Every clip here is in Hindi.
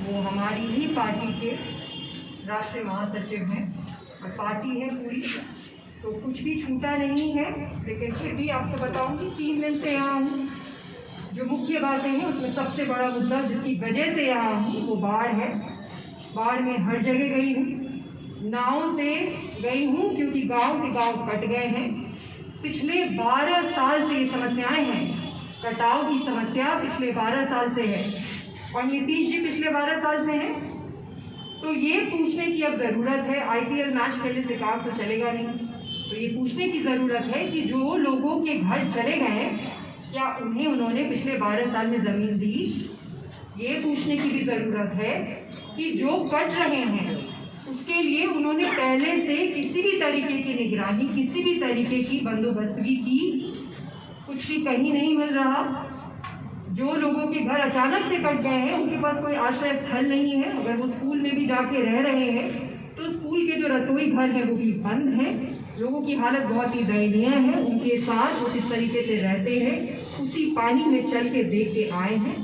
वो हमारी ही पार्टी के राष्ट्रीय महासचिव हैं और पार्टी है पूरी, तो कुछ भी छूटा नहीं है। लेकिन फिर भी आपको बताऊंगी 3 दिन से यहाँ हूँ। जो मुख्य बातें हैं उसमें सबसे बड़ा मुद्दा जिसकी वजह से यहाँ हूँ वो बाढ़ है। बाढ़ में हर जगह गई हूँ, नाव से गई हूँ क्योंकि गांव के गांव कट गए हैं। पिछले 12 साल से ये समस्याएं हैं, कटाव की समस्या पिछले 12 साल से है और नीतीश जी पिछले 12 साल से हैं। तो ये पूछने की अब ज़रूरत है, IPL मैच खेलने से काम तो चलेगा नहीं, तो ये पूछने की ज़रूरत है कि जो लोगों के घर चले गए क्या उन्होंने पिछले 12 साल में ज़मीन दी। ये पूछने की भी ज़रूरत है कि जो कट रहे हैं उसके लिए उन्होंने पहले से किसी भी तरीके की निगरानी, किसी भी तरीके की बंदोबस्तगी की। कुछ भी कहीं नहीं मिल रहा। जो लोगों के घर अचानक से कट गए हैं उनके पास कोई आश्रय स्थल नहीं है। अगर वो स्कूल में भी जाके रह रहे हैं तो स्कूल के जो रसोई घर हैं वो भी बंद हैं। लोगों की हालत बहुत ही दयनीय है। उनके साथ वो किस तरीके से रहते हैं उसी पानी में चल के देख के आए हैं।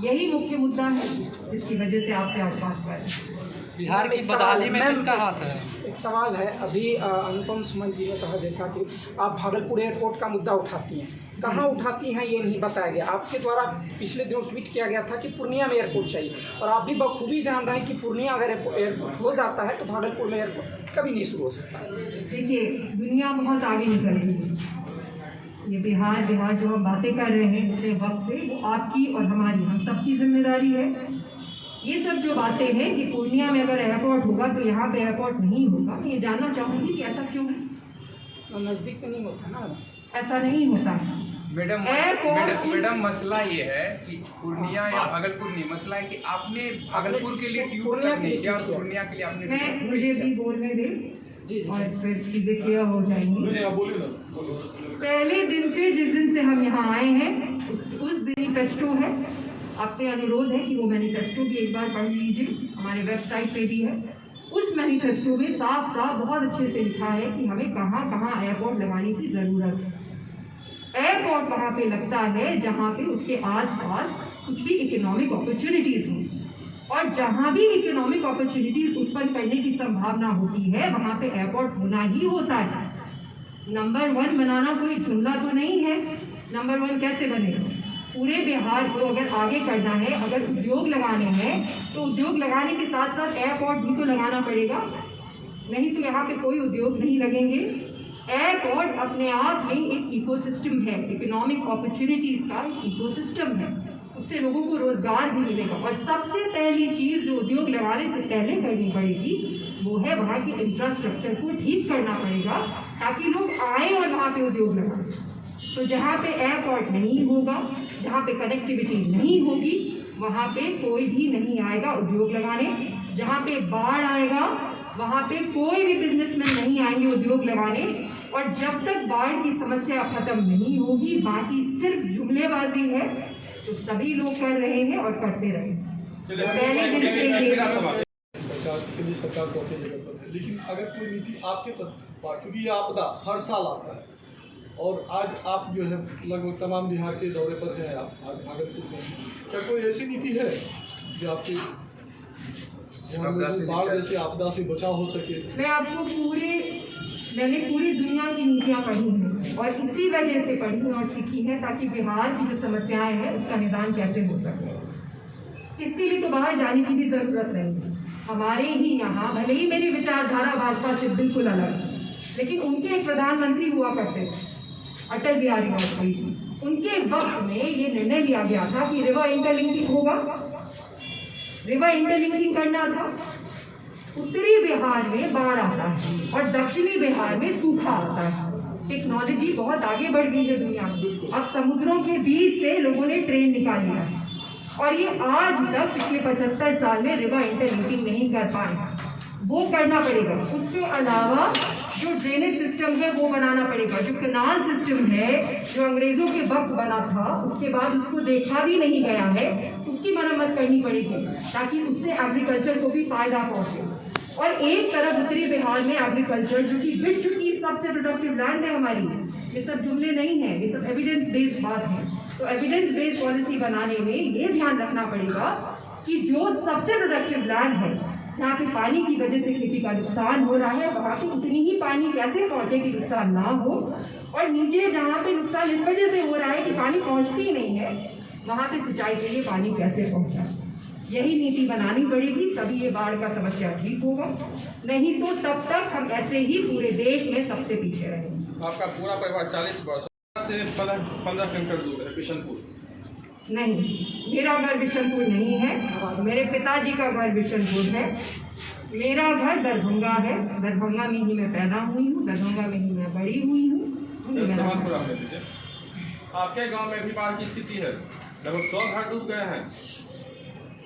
यही मुख्य मुद्दा है जिसकी वजह से आपसे आज बात कर रहे हैं। बिहार की बदहाली में किसका हाथ है? एक सवाल है, अभी अनुपम सुमन जी ने कहा जैसा कि आप भागलपुर एयरपोर्ट का मुद्दा उठाती हैं, कहाँ उठाती हैं ये नहीं बताया गया। आपके द्वारा पिछले दिनों ट्वीट किया गया था कि पूर्णिया में एयरपोर्ट चाहिए और आप भी बखूबी जान रहे हैं कि पूर्णिया अगर एयरपोर्ट हो जाता है तो भागलपुर में एयरपोर्ट कभी नहीं शुरू हो सकता। देखिए, दुनिया बहुत आगे निकल रही है। ये बिहार जो हम बातें कर रहे हैं पूरे वक्त से, वो आपकी और हमारी, हम सबकी जिम्मेदारी है। ये सब जो बातें हैं कि पूर्णिया में अगर एयरपोर्ट होगा तो यहाँ पे एयरपोर्ट नहीं होगा, मैं ये जानना चाहूँगी कि ऐसा क्यों है। तो नज़दीक में नहीं होता ना, ऐसा नहीं होता है मैडम मसला ये है कि पूर्णिया या भागलपुर नहीं, मसला है कि आपने भागलपुर के लिए ट्वीट करने या पूर्णिया के लिए आपने मुझे भी बोलने दें और फिर चीज़ें क्लियर हो जाएंगी। पहले दिन से, जिस दिन से हम यहाँ आए हैं उस मैनिफेस्टो है, आपसे अनुरोध है कि वो मैनिफेस्टो भी एक बार पढ़ लीजिए, हमारे वेबसाइट पे भी है। उस मैनिफेस्टो में साफ साफ बहुत अच्छे से लिखा है कि हमें कहाँ कहाँ एयरपोर्ट लगाने की ज़रूरत है। एयरपोर्ट वहाँ पे लगता है जहाँ पे उसके आसपास कुछ भी इकोनॉमिक अपॉर्चुनिटीज़ हों और जहाँ भी इकोनॉमिक अपॉर्चुनिटीज़ उत्पन्न करने की संभावना होती है वहाँ पे एयरपोर्ट होना ही होता है। नंबर 1 बनाना कोई जुमला तो नहीं है। नंबर 1 कैसे बनेगा? पूरे बिहार को अगर आगे करना है, अगर उद्योग लगाने हैं तो उद्योग लगाने के साथ साथ एयरपोर्ट भी तो लगाना पड़ेगा, नहीं तो यहाँ पे कोई उद्योग नहीं लगेंगे। एयरपोर्ट अपने आप में एक इकोसिस्टम है, इकोनॉमिक अपॉर्चुनिटीज़ का इकोसिस्टम है, उससे लोगों को रोज़गार भी मिलेगा। और सबसे पहली चीज़ जो उद्योग लगाने से पहले करनी पड़ेगी वो है वहाँ के इंफ्रास्ट्रक्चर को ठीक करना पड़ेगा ताकि लोग आएँ और वहाँ पे उद्योग लगाएं। तो जहाँ पे एयरपोर्ट नहीं होगा, जहाँ पे कनेक्टिविटी नहीं होगी, वहाँ पे कोई भी नहीं आएगा उद्योग लगाने। जहाँ पे बाढ़ आएगा वहाँ पे कोई भी बिजनेसमैन नहीं आएंगे उद्योग लगाने। और जब तक बाढ़ की समस्या खत्म नहीं होगी, बाकी सिर्फ जुमलेबाजी है जो सभी लोग कर रहे हैं और करते रहे। पहले दिन से ये सरकार के लिए सरकार को अपनी जगह पर है, लेकिन अगर कोई नीति आपके पास, क्योंकि ये आपदा हर साल आता है और आज आप जो है लगभग तमाम बिहार के दौरे पर हैं, आप आज भागलपुर में, क्या कोई ऐसी नीति है जो आपके बाढ़ जैसी आपदा से बचाव हो सके? मैंने पूरी दुनिया की नीतियाँ पढ़ी हैं और इसी वजह से पढ़ी और सीखी है ताकि बिहार की जो समस्याएं हैं उसका निदान कैसे हो सके। इसके लिए तो बाहर जाने की भी ज़रूरत नहीं है। हमारे ही यहाँ, भले ही मेरी विचारधारा भाजपा से बिल्कुल अलग है, लेकिन उनके एक प्रधानमंत्री हुआ करते थे, अटल बिहारी वाजपेयी जी। उनके वक्त में ये निर्णय लिया गया था कि रिवर इंटरलिंकिंग होगा, रिवर इंटरलिंकिंग करना था। उत्तरी बिहार में बाढ़ आता है और दक्षिणी बिहार में सूखा आता है। टेक्नोलॉजी बहुत आगे बढ़ गई है दुनिया में। अब समुद्रों के बीच से लोगों ने ट्रेन निकाली है और ये आज तक पिछले 75 साल में रिवर इंटरलिंकिंग नहीं कर पाए। वो करना पड़ेगा। उसके अलावा जो ड्रेनेज सिस्टम है वो बनाना पड़ेगा। जो कैनाल सिस्टम है जो अंग्रेजों के वक्त बना था, उसके बाद उसको देखा भी नहीं गया है, उसकी मरम्मत करनी पड़ेगी ताकि उससे एग्रीकल्चर को भी फायदा पहुंचे। और एक तरफ उत्तरी बिहार में एग्रीकल्चर जो कि विश्व की सबसे प्रोडक्टिव लैंड है हमारी, ये सब जुमले नहीं है, ये सब एविडेंस बेस्ड बात है। तो एविडेंस बेस्ड पॉलिसी बनाने में ये ध्यान रखना पड़ेगा कि जो सबसे प्रोडक्टिव लैंड है, जहाँ पे पानी की वजह से खेती का नुकसान हो रहा है, वहाँ पे उतनी ही पानी कैसे पहुँचे कि नुकसान ना हो, और नीचे जहाँ पे नुकसान इस वजह से हो रहा है कि पानी पहुँचती ही नहीं है, वहाँ पे सिंचाई के लिए पानी कैसे पहुँचा। यही नीति बनानी पड़ेगी, तभी ये बाढ़ का समस्या ठीक होगा, नहीं तो तब तक हम ऐसे ही पूरे देश में सबसे पीछे रहेंगे। आपका पूरा परिवार 40 वर्ष से 15 किलोमीटर दूर है बिशनपुर। नहीं, मेरा घर बिशनपुर नहीं है, मेरे पिताजी का घर बिशनपुर है। मेरा घर दरभंगा है, दरभंगा में ही मैं पैदा हुई हूँ, दरभंगा में ही मैं बड़ी हुई हूँ। सवाल पूरा होने दीजिए। आपके गांव में भी बाढ़ की स्थिति है, लगभग 100 घर डूब गए हैं,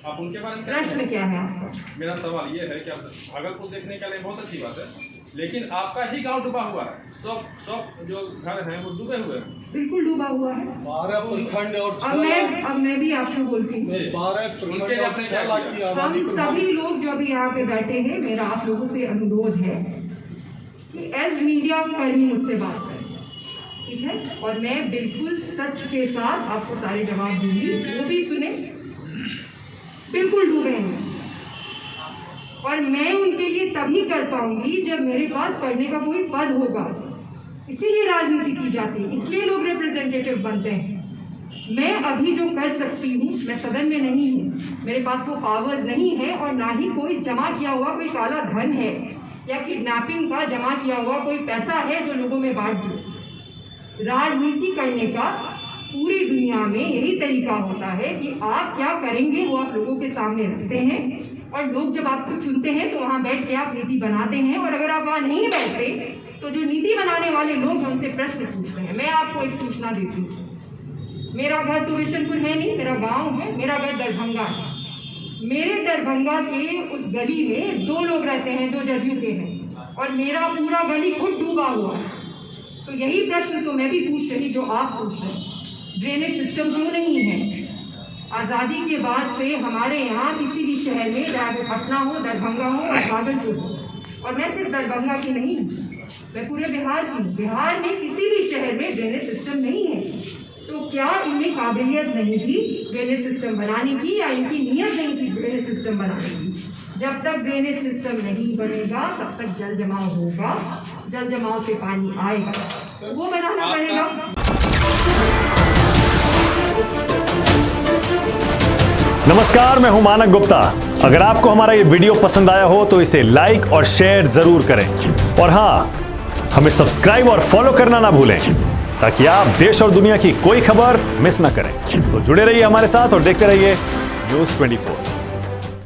आप उनके बारे में प्रश्न क्या है आपका? मेरा सवाल ये है कि आप भागलपुर देखने के लिए बहुत अच्छी बात है, लेकिन आपका ही गांव डूबा हुआ है, सब जो घर हैं वो डूबे हुए हैं। बिल्कुल डूबा हुआ है। 12 प्रखंड और अब मैं भी आपको बोलती हूँ, 12 प्रखंड और 6 लाख की आबादी हम सभी लोग जो अभी यहाँ पे बैठे हैं, मेरा आप लोगों से अनुरोध है कि एज मीडिया कर्मी मुझसे बात करें, ठीक है, और मैं बिल्कुल सच के साथ आपको सारे जवाब दूंगी, वो भी सुने। बिल्कुल डूबे हैं, और मैं उनके लिए तभी कर पाऊंगी जब मेरे पास करने का कोई पद होगा। इसीलिए राजनीति की जाती है, इसलिए लोग रिप्रेजेंटेटिव बनते हैं। मैं अभी जो कर सकती हूँ, मैं सदन में नहीं हूँ, मेरे पास वो पावर्स नहीं है, और ना ही कोई जमा किया हुआ कोई काला धन है या किडनैपिंग का जमा किया हुआ कोई पैसा है जो लोगों में बांट दो। राजनीति करने का पूरी दुनिया में यही तरीका होता है कि आप क्या करेंगे वो आप लोगों के सामने रखते हैं, और लोग जब आपको चुनते हैं तो वहाँ बैठ के आप नीति बनाते हैं, और अगर आप वहाँ नहीं बैठते तो जो नीति बनाने वाले लोग हैं उनसे प्रश्न पूछते हैं। मैं आपको एक सूचना देती हूँ, मेरा घर तो बिशनपुर है नहीं, मेरा गाँव है, मेरा घर दरभंगा है। मेरे दरभंगा के उस गली में 2 लोग रहते हैं जो जदयू के हैं, और मेरा पूरा गली खुद डूबा हुआ है। तो यही प्रश्न तो मैं भी पूछ रही जो आप पूछ रहे हैं, ड्रेनेज सिस्टम क्यों नहीं है? आज़ादी के बाद से हमारे यहाँ किसी भी शहर में, चाहे वो पटना हो, दरभंगा हो और भागलपुर हो, और मैं सिर्फ दरभंगा की नहीं हूँ, मैं पूरे बिहार की हूँ, बिहार में किसी भी शहर में ड्रेनेज सिस्टम नहीं है। तो क्या इनमें काबिलियत नहीं थी ड्रेनेज सिस्टम बनाने की, या इनकी नीयत नहीं थी ड्रेनेज सिस्टम बनाने की? जब तक ड्रेनेज सिस्टम नहीं बनेगा तब तक जल जमाव होगा, जल जमाव से पानी आएगा, वो बनाना पड़ेगा। नमस्कार, मैं हूं मानक गुप्ता। अगर आपको हमारा ये वीडियो पसंद आया हो तो इसे लाइक और शेयर जरूर करें, और हां, हमें सब्सक्राइब और फॉलो करना ना भूलें ताकि आप देश और दुनिया की कोई खबर मिस ना करें। तो जुड़े रहिए हमारे साथ और देखते रहिए न्यूज़ 24।